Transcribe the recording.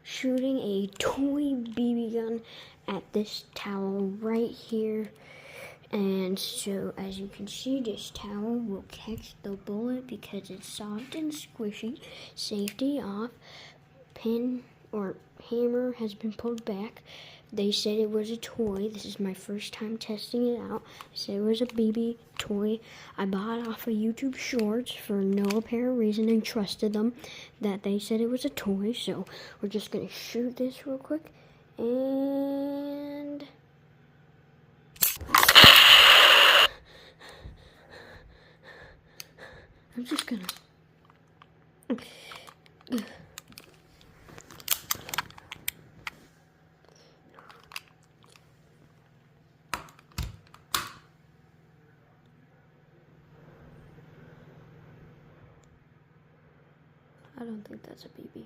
shooting a toy BB gun at this towel right here. And so, as you can see, this towel will catch the bullet because it's soft and squishy. Safety off. Pin or hammer has been pulled back. They said it was a toy. This is my first time testing it out. They said it was a BB toy. I bought it off of YouTube Shorts for no apparent reason and trusted them that they said it was a toy. So we're just going to shoot this real quick. And I'm just going to... I don't think that's a BB.